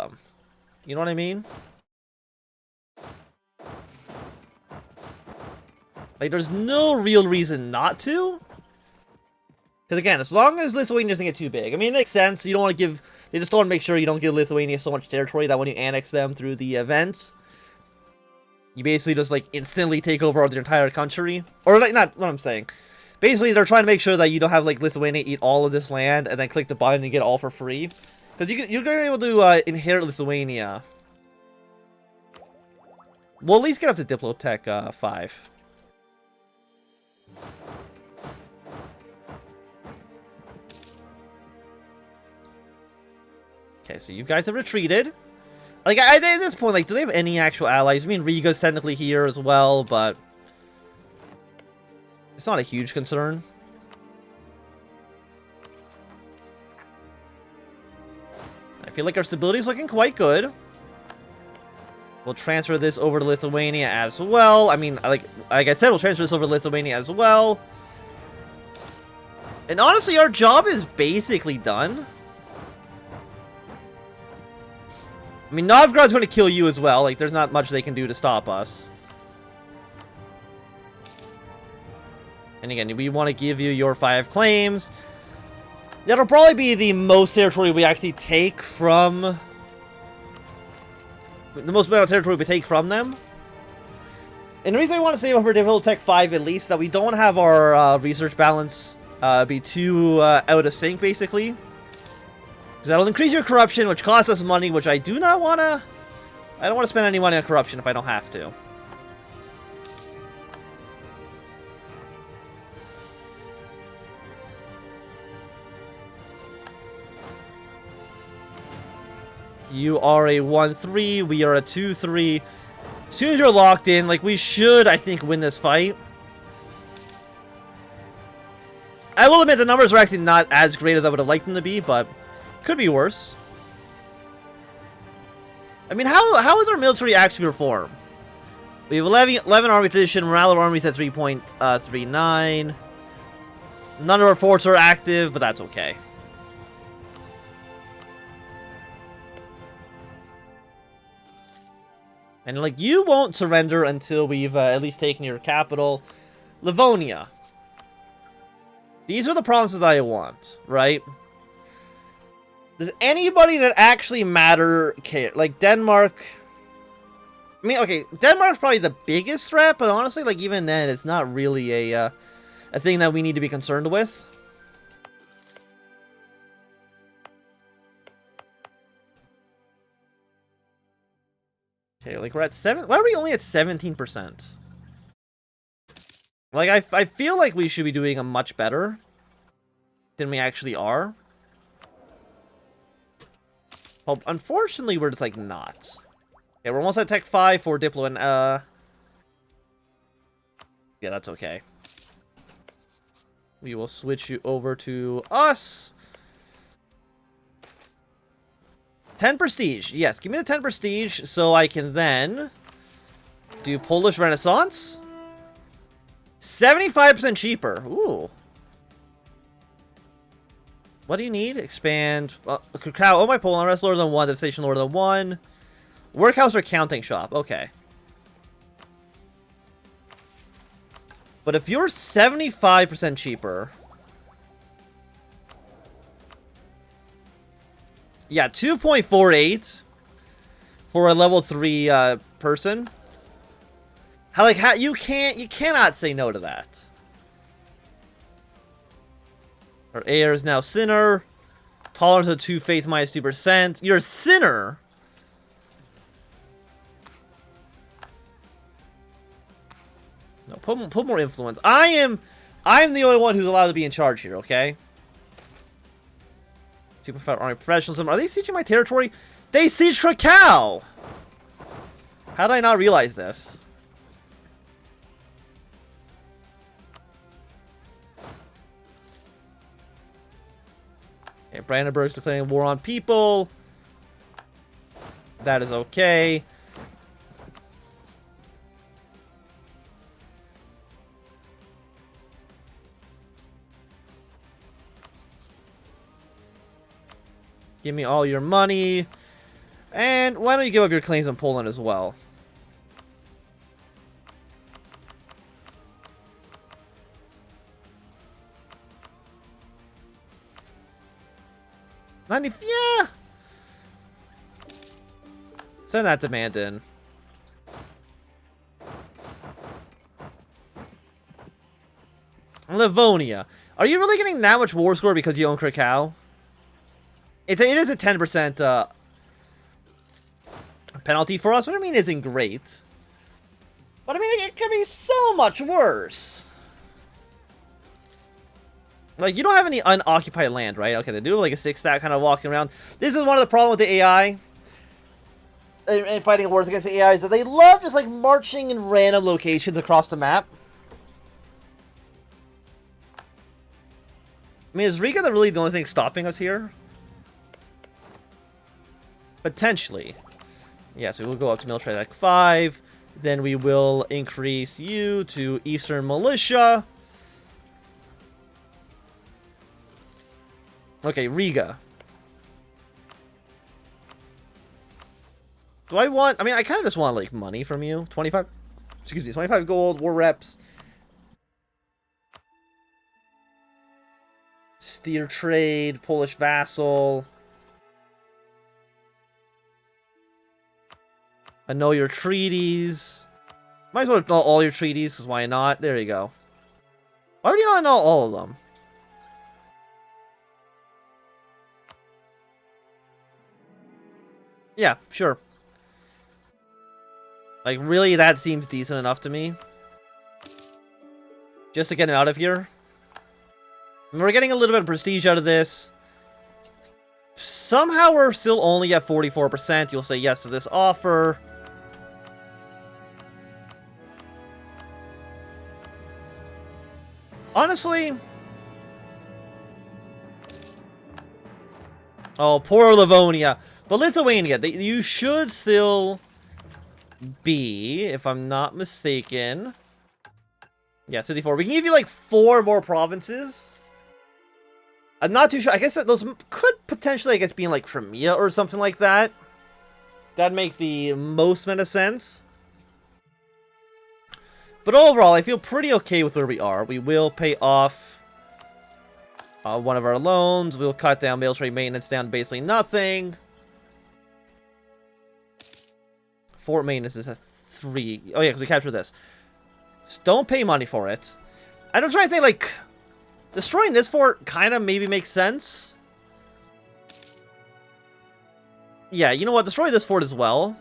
them. You know what I mean? Like, there's no real reason not to. Because again, as long as Lithuania doesn't get too big. I mean, it makes sense. You don't want to give... They just don't want to make sure you don't give Lithuania so much territory that when you annex them through the events, you basically just, like, instantly take over the entire country. Or, like, not what I'm saying. Basically, they're trying to make sure that you don't have, like, Lithuania eat all of this land and then click the button and get it all for free. Because you're going to be able to inherit Lithuania. We'll at least get up to Diplotech 5. Okay, so you guys have retreated. Like, at this point, like, do they have any actual allies? I mean, Riga's technically here as well, but it's not a huge concern. I feel like our stability is looking quite good. We'll transfer this over to Lithuania as well. I mean, like I said, we'll transfer this over to Lithuania as well. And honestly, our job is basically done. I mean, Novgorod's going to kill you as well. Like, there's not much they can do to stop us. And again, we want to give you your 5 claims. That'll probably be the most territory we actually take from... The most amount of territory we take from them. And the reason I want to save over Diplotech 5 at least, that we don't have our research balance be too out of sync, basically. Because that'll increase your corruption, which costs us money, which I do not want to... I don't want to spend any money on corruption if I don't have to. You are a 1-3, we are a 2-3. As soon as you're locked in, like, we should, I think, win this fight. I will admit the numbers are actually not as great as I would have liked them to be, but could be worse. I mean, how is our military actually reformed? We have 11 army tradition, morale of armies at 3.39. None of our forts are active, but that's okay. And, like, you won't surrender until we've at least taken your capital, Livonia. These are the provinces I want, right? Does anybody that actually matter care? Like, Denmark... I mean, okay, Denmark's probably the biggest threat, but honestly, like, even then, it's not really a thing that we need to be concerned with. Okay, like, we're at 7... Why are we only at 17%? Like, I feel like we should be doing a much better than we actually are. Well, unfortunately, we're just, like, not. Okay, we're almost at Tech 5 for Diplo, and, yeah, that's okay. We will switch you over to us. 10 prestige. Yes, give me the 10 prestige so I can then do Polish Renaissance. 75% cheaper. Ooh. What do you need? Expand. Cacao. Oh, my Poland. Rest lower than 1. Devastation lower than 1. Workhouse or counting shop. Okay. But if you're 75% cheaper... Yeah, 2.48 for a level 3 person. How you cannot say no to that. Our heir is now sinner. Tolerance of 2 faith minus 2%. You're a sinner. No, put more influence. I am the only one who's allowed to be in charge here, okay? Super army professionalism. Are they sieging my territory? They siege Krakow! How did I not realize this? Okay, Brandenburg's declaring war on people. That is okay. Give me all your money. And why don't you give up your claims on Poland as well? Yeah. Send that demand in. Livonia. Are you really getting that much war score because you own Krakow? It is a 10% penalty for us, which I mean isn't great. But I mean, it could be so much worse. Like, you don't have any unoccupied land, right? Okay, they do have like a 6-stat kind of walking around. This is one of the problems with the AI. And fighting wars against the AI is that they love just like marching in random locations across the map. I mean, is Riga really the only thing stopping us here? Potentially. Yeah, so we'll go up to military like 5. Then we will increase you to Eastern Militia. Okay, Riga. Do I want... I mean, I kind of just want, like, money from you. 25... Excuse me, 25 gold, war reps. Steer trade, Polish vassal. I know your treaties. Might as well know all your treaties, because why not? There you go. Why would you not know all of them? Yeah, sure. Like, really, that seems decent enough to me. Just to get it out of here. I mean, we're getting a little bit of prestige out of this. Somehow we're still only at 44%. You'll say yes to this offer. Honestly... Oh, poor Livonia. But Lithuania, you should still be, if I'm not mistaken. Yeah, City 4. We can give you like 4 more provinces. I'm not too sure. I guess that those could potentially, I guess, be in like Crimea or something like that. That'd make the most amount of sense. But overall, I feel pretty okay with where we are. We will pay off one of our loans. We'll cut down military maintenance down to basically nothing. Fort maintenance is a 3. Oh yeah, because we captured this. Just don't pay money for it. I'm trying to think, like, destroying this fort kind of maybe makes sense. Yeah, you know what? Destroy this fort as well.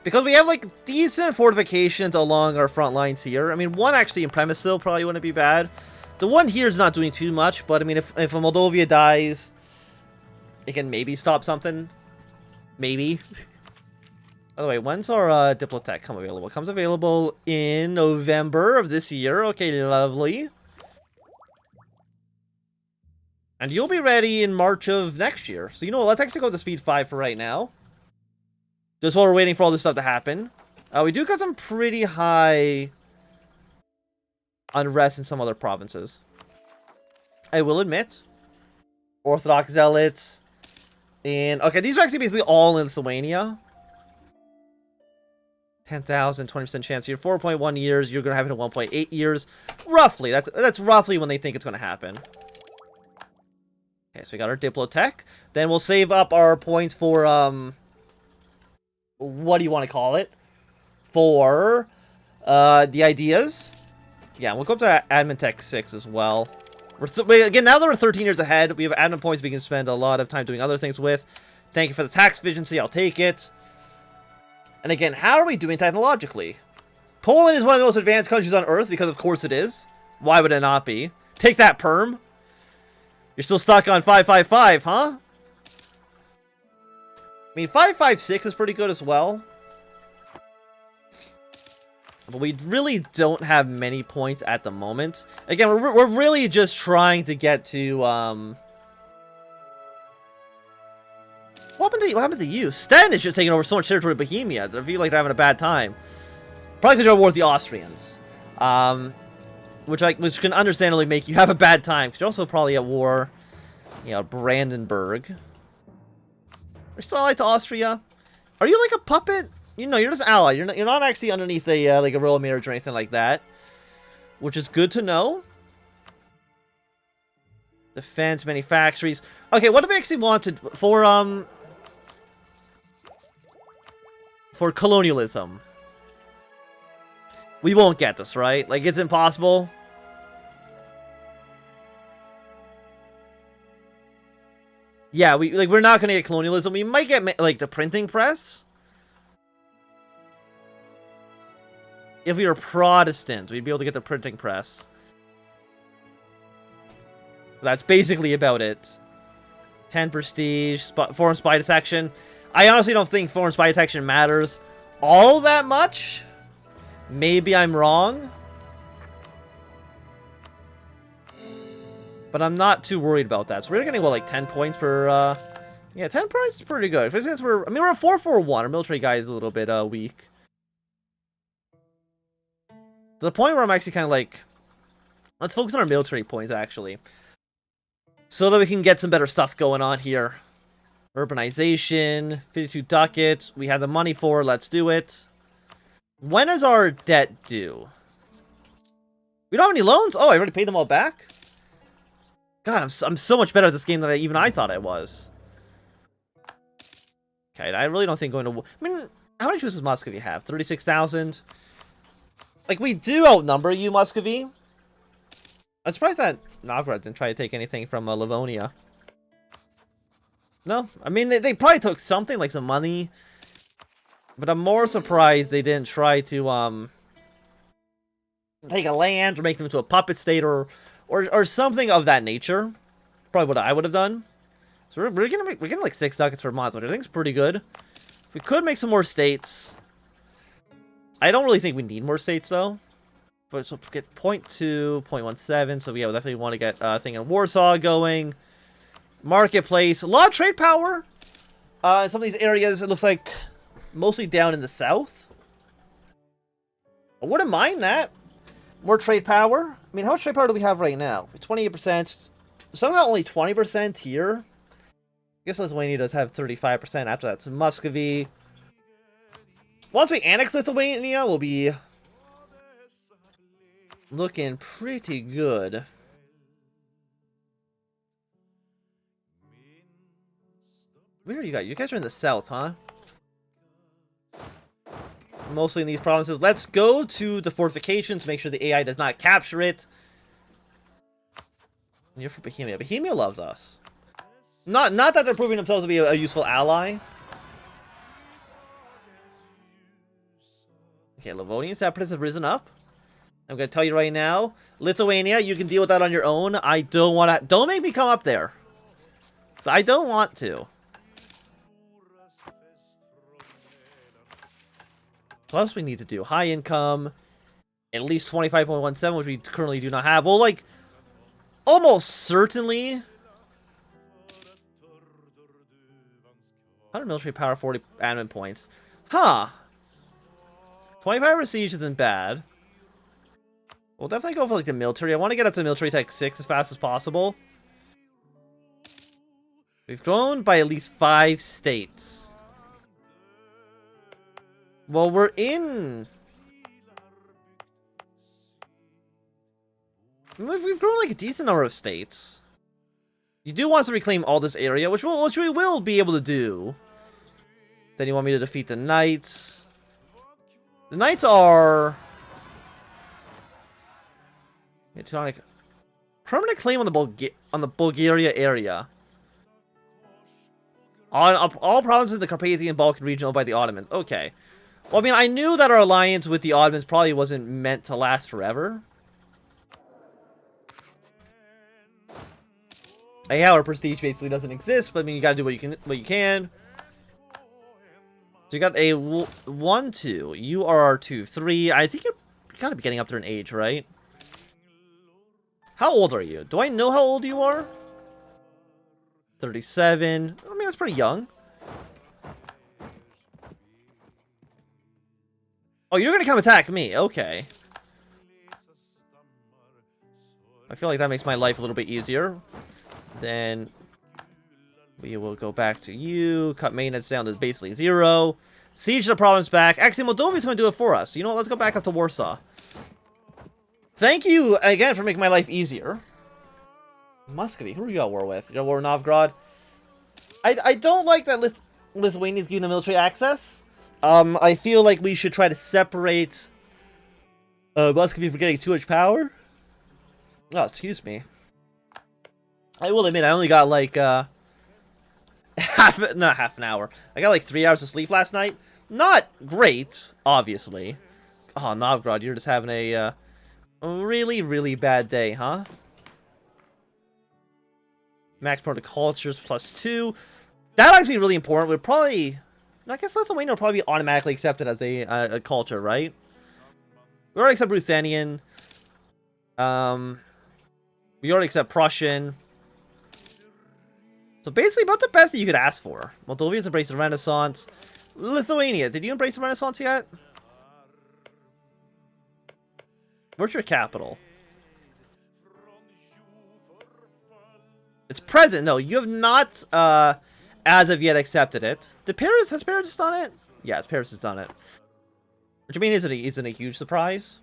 Because we have, like, decent fortifications along our front lines here. I mean, one actually in premise still probably wouldn't be bad. The one here is not doing too much, but I mean, if a Moldovia dies, it can maybe stop something. Maybe. By the way, when's our Diplotech come available? It comes available in November of this year. Okay, lovely. And you'll be ready in March of next year. So, you know what? Let's actually go to speed 5 for right now. Just while we're waiting for all this stuff to happen. We do got some pretty high unrest in some other provinces. I will admit. Orthodox Zealots. And, okay, these are actually basically all in Lithuania. 10,000, 20% chance. You're 4.1 years. You're going to have it in 1.8 years. Roughly. That's roughly when they think it's going to happen. Okay, so we got our Diplotech. Then we'll save up our points for, what do you want to call it? For, the ideas. Yeah, we'll go up to Admin Tech 6 as well. Again, now that we're 13 years ahead, we have admin points we can spend a lot of time doing other things with. Thank you for the tax efficiency. I'll take it. And again, how are we doing technologically? Poland is one of the most advanced countries on Earth, because of course it is. Why would it not be? Take that, Perm. You're still stuck on 555, huh? I mean, 556 is pretty good as well. But we really don't have many points at the moment. Again, we're really just trying to get to, What happened to you? Sten is just taking over so much territory in Bohemia. I feel like they're having a bad time. Probably because you're at war with the Austrians. Which can understandably make you have a bad time. Because you're also probably at war, you know, Brandenburg. We're still allied to Austria. Are you like a puppet? You know, you're just an ally. You're not actually underneath a like a royal marriage or anything like that, which is good to know. Defense, many factories. Okay, what do we actually want for colonialism? We won't get this, right? Like, it's impossible. Yeah, we're not gonna get colonialism. We might get like the printing press. If we were Protestant, we'd be able to get the printing press. That's basically about it. 10 prestige, foreign spy detection. I honestly don't think foreign spy detection matters all that much. Maybe I'm wrong. But I'm not too worried about that. So we're getting, what, like 10 points per, yeah, 10 points is pretty good. Since we're a 4-4-1. Our military guy is a little bit, weak. To the point where I'm actually kind of like, let's focus on our military points, actually. So that we can get some better stuff going on here. Urbanization, 52 ducats. We have the money for it. Let's do it. When is our debt due? We don't have any loans? Oh, I already paid them all back? God, I'm so much better at this game than even I thought I was. Okay, I really don't think going to... I mean, how many troops does Muscovy have? 36,000? Like, we do outnumber you, Muscovy. I'm surprised that Novgorod didn't try to take anything from Livonia. No? I mean, they probably took something, like some money. But I'm more surprised they didn't try to, take a land or make them into a puppet state or something of that nature. Probably what I would have done. So we're getting like 6 ducats per month, which I think is pretty good. We could make some more states. I don't really think we need more states, though. But so get 0.2, 0.17, so yeah, we definitely want to get a thing in Warsaw going. Marketplace, a lot of trade power. In some of these areas, it looks like mostly down in the south. I wouldn't mind that. More trade power. I mean, how much trade power do we have right now? 28%. Somehow only 20% here. I guess Lithuania does have 35% after that. So Muscovy. Once we annex Lithuania, we'll be looking pretty good. Where are you guys? You guys are in the south, huh? Mostly in these provinces. Let's go to the fortifications. Make sure the AI does not capture it. And you're for Bohemia. Bohemia loves us. Not that they're proving themselves to be a useful ally. Okay, Livonian separatists have risen up. I'm gonna tell you right now, Lithuania, you can deal with that on your own. I don't want to. Don't make me come up there. So I don't want to. What else we need to do? High income, at least 25.17, which we currently do not have. Well, like, almost certainly. 100 military power, 40 admin points. Huh. 25 siege isn't bad. We'll definitely go for, like, the military. I want to get up to military tech 6 as fast as possible. We've grown by at least 5 states. Well, we're in... We've grown, like, a decent number of states. You do want us to reclaim all this area, which we will be able to do. Then you want me to defeat the Knights. The Knights are... Teutonic. Permanent claim on the Bulgaria area. On all provinces in the Carpathian Balkan region owned by the Ottomans. Okay. Well, I mean, I knew that our alliance with the Ottomans probably wasn't meant to last forever. Yeah, our prestige basically doesn't exist, but I mean, you gotta do what you can. So you got a 1, 2. You are 2, 3. I think you're gotta be getting up there in age, right? How old are you? Do I know how old you are? 37. I mean, that's pretty young. Oh, you're gonna come attack me. Okay. I feel like that makes my life a little bit easier. Then We will go back to you. Cut maintenance down to basically 0. Siege the province back. Actually, Moldova's going to do it for us. You know what? Let's go back up to Warsaw. Thank you again for making my life easier. Muscovy. Who are you at war with? You're at war with Novgorod? I don't like that Lithuania's giving the military access. I feel like we should try to separate Muscovy from getting too much power. Oh, excuse me. I will admit, I only got like not half an hour. I got like 3 hours of sleep last night. Not great, obviously. Oh, Novgorod, you're just having a really, really bad day, huh? Max cultures +2. That would actually be really important. We'd probably, I guess Lithuania will probably be automatically accepted as a culture, right? We already accept Ruthenian. We already accept Prussian. So basically about the best that you could ask for. Moldova's embraced the Renaissance. Lithuania, did you embrace the Renaissance yet? Where's your capital? It's present. No, you have not, as of yet, accepted it. Has Paris done it? Yes, Paris has done it. Which I mean isn't a huge surprise.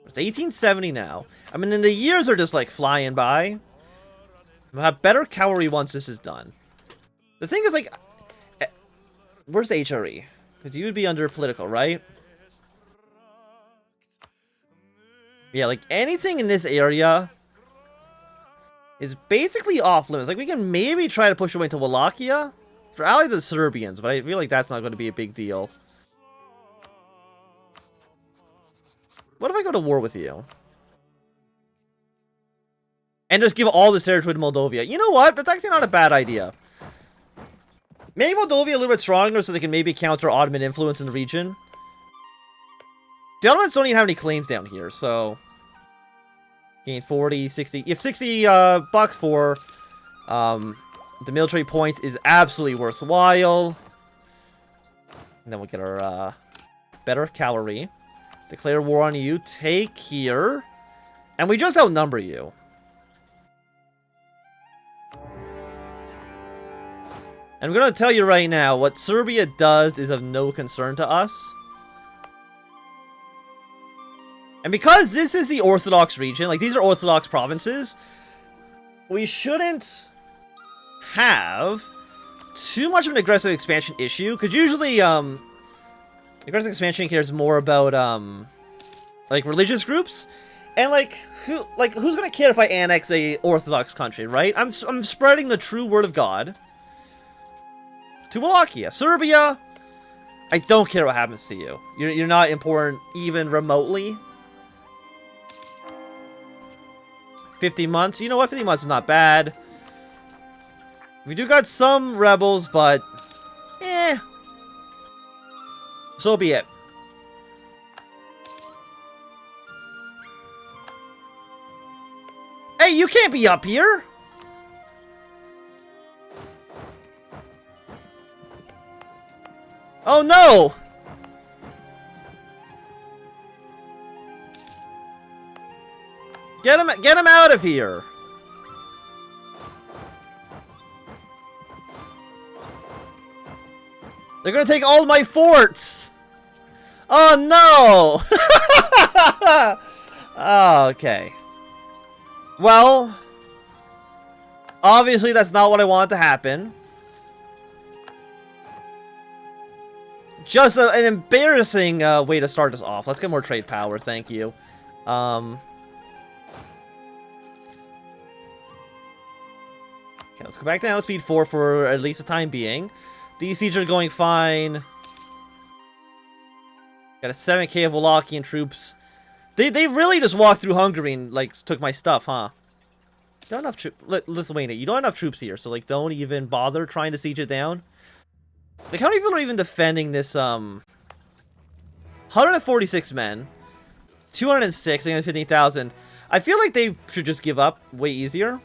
It's 1870 now. I mean, and the years are just like flying by. We'll have better cavalry once this is done. The thing is, like, where's HRE? Because you would be under political, right? Yeah, like anything in this area is basically off limits. Like, we can maybe try to push away to Wallachia. They're allied to the Serbians, but I feel like that's not going to be a big deal. What if I go to war with you? And just give all this territory to Moldova. You know what? That's actually not a bad idea. Maybe Moldova a little bit stronger so they can maybe counter Ottoman influence in the region. The Ottomans don't even have any claims down here, so... Gain 40, 60... If 60 bucks for the military points is absolutely worthwhile. And then we'll get our better cavalry. Declare war on you. Take here. And we just outnumber you. And I'm going to tell you right now, what Serbia does is of no concern to us. And because this is the Orthodox region, like these are Orthodox provinces, we shouldn't have too much of an aggressive expansion issue. Because usually, aggressive expansion cares more about, like religious groups. And like, who's going to care if I annex a Orthodox country, right? I'm spreading the true word of God. To Wallachia. Serbia, I don't care what happens to you. You're not important even remotely. 50 months. You know what? 50 months is not bad. We do got some rebels, but... So be it. Hey, you can't be up here! Oh no! Get him out of here! They're gonna take all my forts! Oh no! Oh, okay. Well, obviously that's not what I wanted to happen. Just an embarrassing way to start us off. Let's get more trade power, thank you. Okay, let's go back down to speed 4 for at least the time being. These sieges are going fine. Got a 7k of Wallachian troops. They really just walked through Hungary and, like, took my stuff, huh? You don't have troops. Lithuania, you don't have enough troops here, so, like, don't even bother trying to siege it down. Like, how many people are even defending this, 146 men. 206, 15,000. I feel like they should just give up way easier.